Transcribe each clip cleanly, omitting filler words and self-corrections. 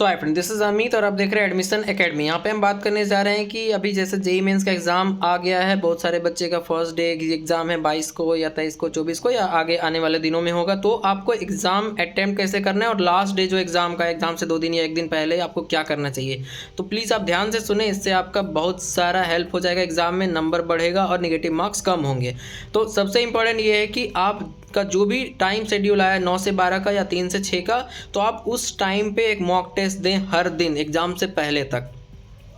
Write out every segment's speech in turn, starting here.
तो hi friend, this is Amit और आप देख रहे हैं एडमिशन एकेडमी। यहाँ पे हम बात करने जा रहे हैं कि अभी जैसे जेईई मेंस का एग्जाम आ गया है, बहुत सारे बच्चे का फर्स्ट डे एग्जाम है 22 को या 23 को 24 को या आगे आने वाले दिनों में होगा। तो आपको एग्जाम अटेम्प्ट कैसे करना है और लास्ट डे जो एग्जाम का, एग्जाम से 2 दिन या 1 दिन पहले आपको क्या करना चाहिए, तो प्लीज़ आप ध्यान से सुने। इससे आपका बहुत सारा हेल्प हो जाएगा, एग्जाम में नंबर बढ़ेगा और निगेटिव मार्क्स कम होंगे। तो सबसे इंपॉर्टेंट ये है कि आप का जो भी टाइम शेड्यूल आया 9 से 12 का या 3 से 6 का, तो आप उस टाइम पे एक मॉक टेस्ट दें हर दिन एग्ज़ाम से पहले तक।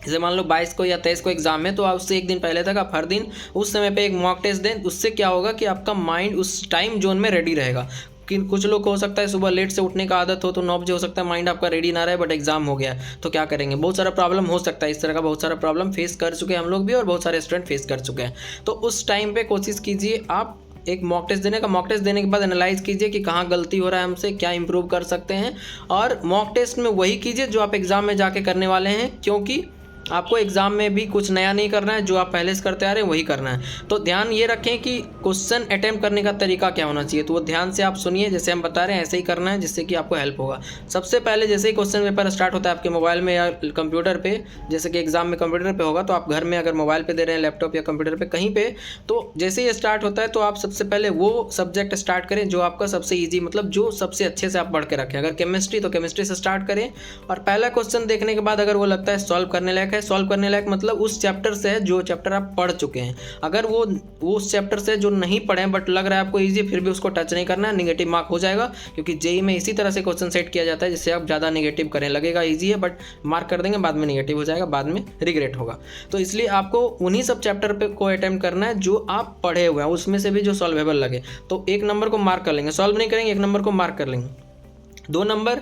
जैसे मान लो 22 को या 23 को एग्जाम है, तो आप उससे 1 दिन पहले तक आप हर दिन उस समय पे एक मॉक टेस्ट दें। उससे क्या होगा कि आपका माइंड उस टाइम जोन में रेडी रहेगा। कि कुछ लोग को हो सकता है सुबह लेट से उठने का आदत हो, तो 9 बजे हो सकता है माइंड आपका रेडी ना रहे, बट एग्जाम हो गया तो क्या करेंगे, बहुत सारा प्रॉब्लम हो सकता है। इस तरह का बहुत सारा प्रॉब्लम फेस कर चुके हैं हम लोग भी, और बहुत सारे स्टूडेंट फेस कर चुके हैं। तो उस टाइम पे कोशिश कीजिए आप एक मॉक टेस्ट देने का। मॉक टेस्ट देने के बाद एनालाइज कीजिए कि कहाँ गलती हो रहा है हमसे, क्या इंप्रूव कर सकते हैं। और मॉक टेस्ट में वही कीजिए जो आप एग्ज़ाम में जाके करने वाले हैं, क्योंकि आपको एग्ज़ाम में भी कुछ नया नहीं करना है, जो आप पहले से करते आ रहे हैं वही करना है। तो ध्यान ये रखें कि क्वेश्चन अटेम्प्ट करने का तरीका क्या होना चाहिए, तो वो ध्यान से आप सुनिए। जैसे हम बता रहे हैं ऐसे ही करना है, जिससे कि आपको हेल्प होगा। सबसे पहले जैसे ही क्वेश्चन पेपर स्टार्ट होता है आपके मोबाइल में या कंप्यूटर पे, जैसे कि एग्जाम में कंप्यूटर पे होगा, तो आप घर में अगर मोबाइल पे दे रहे हैं, लैपटॉप या कंप्यूटर पे कहीं पे, तो जैसे ही स्टार्ट होता है तो आप सबसे पहले वो सब्जेक्ट स्टार्ट करें जो आपका सबसे ईजी, मतलब जो सबसे अच्छे से आप पढ़ के रखें। अगर केमिस्ट्री तो केमिस्ट्री से स्टार्ट करें, और पहला क्वेश्चन देखने के बाद अगर वो लगता है सॉल्व करने लायक है, सॉल्व करने लायक मतलब उस चैप्टर से है जो चैप्टर आप पढ़ चुके हैं। अगर वो उस चैप्टर से जो नहीं पढ़े हैं बट लग रहा है आपको इजी, फिर भी उसको टच नहीं करना है, निगेटिव मार्क हो जाएगा। क्योंकि जेईई में इसी तरह से क्वेश्चन सेट किया जाता है जिससे आप ज़्यादा निगेटिव करें, लगेगा इजी है बट मार्क कर देंगे, बाद में निगेटिव हो जाएगा, बाद में रिग्रेट होगा। तो इसलिए आपको उन्हीं सब चैप्टर पे को अटेम्प्ट करना है जो आप पढ़े हुए हैं, उसमें से भी जो सॉल्वेबल लगे। तो 1 नंबर को मार्क कर लेंगे, सॉल्व नहीं करेंगे, 1 नंबर को मार्क कर लेंगे। 2 नंबर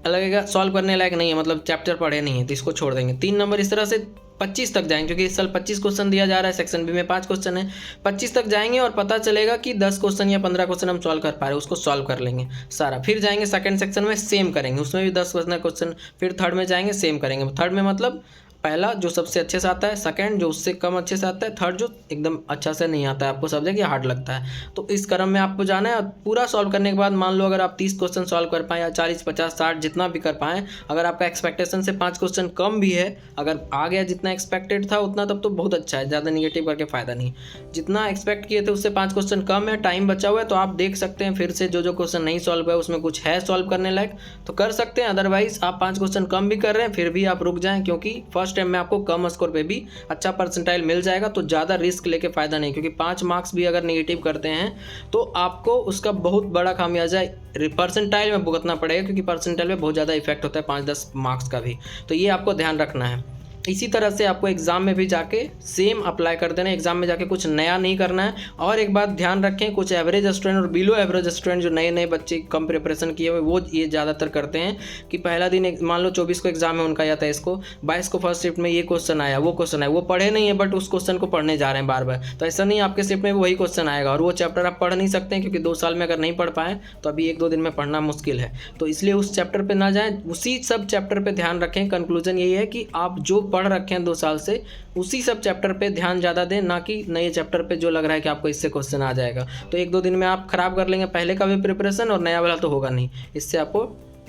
लगेगा सॉल्व करने लायक नहीं है, मतलब चैप्टर पढ़े नहीं है, तो इसको छोड़ देंगे। 3 नंबर इस तरह से 25 तक जाएंगे, क्योंकि इस साल 25 क्वेश्चन दिया जा रहा है, सेक्शन बी में 5 क्वेश्चन है। 25 तक जाएंगे और पता चलेगा कि 10 क्वेश्चन या 15 क्वेश्चन हम सॉल्व कर पा रहे हैं, उसको सॉल्व कर लेंगे सारा। फिर जाएंगे सेकंड सेक्शन में, सेम करेंगे, उसमें भी 10 क्वेश्चन। फिर थर्ड में जाएंगे, सेम करेंगे। थर्ड में मतलब पहला जो सबसे अच्छे से आता है, सेकंड जो उससे कम अच्छे से आता है, थर्ड जो एकदम अच्छा से नहीं आता है आपको सब्जेक्ट या हार्ड लगता है। तो इस क्रम में आपको जाना है। और पूरा सॉल्व करने के बाद मान लो अगर आप 30 क्वेश्चन सॉल्व कर पाएँ या 40, 50, 60 जितना भी कर पाएँ, अगर आपका एक्सपेक्टेशन से 5 क्वेश्चन कम भी है, अगर आ गया जितना एक्सपेक्टेड था उतना, तब तो बहुत अच्छा है, ज़्यादा निगेटिव करके फ़ायदा नहीं। जितना एक्सपेक्ट किए थे उससे 5 क्वेश्चन कम है, टाइम बचा हुआ है, तो आप देख सकते हैं फिर से जो क्वेश्चन नहीं सॉल्व हुआ है उसमें कुछ है सॉल्व करने लायक तो कर सकते हैं। अदरवाइज आप 5 क्वेश्चन कम भी कर रहे हैं फिर भी आप रुक जाएँ, क्योंकि फर्स्ट टाइम में आपको कम स्कोर पे भी अच्छा परसेंटाइल मिल जाएगा। तो ज़्यादा रिस्क लेके फ़ायदा नहीं, क्योंकि 5 मार्क्स भी अगर नेगेटिव करते हैं तो आपको उसका बहुत बड़ा खामियाजा परसेंटाइल में भुगतना पड़ेगा, क्योंकि परसेंटाइल में बहुत ज़्यादा इफेक्ट होता है 5-10 मार्क्स का भी। तो ये आपको ध्यान रखना है। इसी तरह से आपको एग्ज़ाम में भी जाके सेम अप्लाई कर देना है, एग्ज़ाम में जाके कुछ नया नहीं करना है। और एक बात ध्यान रखें, कुछ एवरेज स्टूडेंट और बिलो एवरेज स्टूडेंट, जो नए बच्चे कम प्रिपरेशन किए हुए, वो ये ज़्यादातर करते हैं कि पहला दिन मान लो 24 को एग्जाम है उनका या 23 को, 22 को फर्स्ट शिफ्ट में ये क्वेश्चन आया, वो क्वेश्चन आया, वो पढ़े नहीं है बट उस क्वेश्चन को पढ़ने जा रहे हैं बार बार। तो ऐसा नहीं, आपके शिफ्ट में वही क्वेश्चन आएगा और वो चैप्टर आप पढ़ नहीं सकते हैं, क्योंकि 2 साल में अगर नहीं पढ़ पाए तो अभी 1-2 दिन में पढ़ना मुश्किल है। तो इसलिए उस चैप्टर पर ना जाएँ, उसी सब चैप्टर पर ध्यान रखें। कंक्लूजन यही है कि आप जो पढ़ रखे हैं 2 साल से, उसी सब चैप्टर पे ध्यान ज़्यादा दें, ना कि नए चैप्टर पे जो लग रहा है कि आपको इससे क्वेश्चन आ जाएगा। तो 1-2 दिन में आप खराब कर लेंगे पहले का भी प्रिपरेशन, और नया वाला तो होगा नहीं, इससे आपको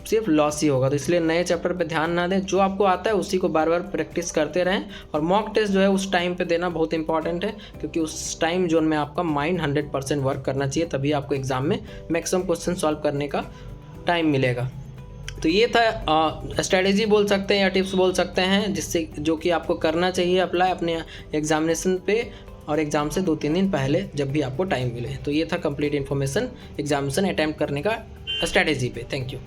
सिर्फ लॉस ही होगा। तो इसलिए नए चैप्टर पे ध्यान ना दें, जो आपको आता है उसी को बार बार प्रैक्टिस करते रहें। और मॉक टेस्ट जो है उस टाइम पे देना बहुत इंपॉर्टेंट है, क्योंकि उस टाइम जोन में आपका माइंड 100% वर्क करना चाहिए, तभी आपको एग्जाम में मैक्सिमम क्वेश्चन सॉल्व करने का टाइम मिलेगा। तो ये था स्ट्रेटेजी बोल सकते हैं या टिप्स बोल सकते हैं, जिससे जो कि आपको करना चाहिए अप्लाई अपने एग्जामिनेशन पे, और एग्ज़ाम से 2-3 दिन पहले जब भी आपको टाइम मिले। तो ये था कंप्लीट इन्फॉर्मेशन एग्जामिनेशन अटैम्प्ट करने का स्ट्रेटेजी पे। Thank you.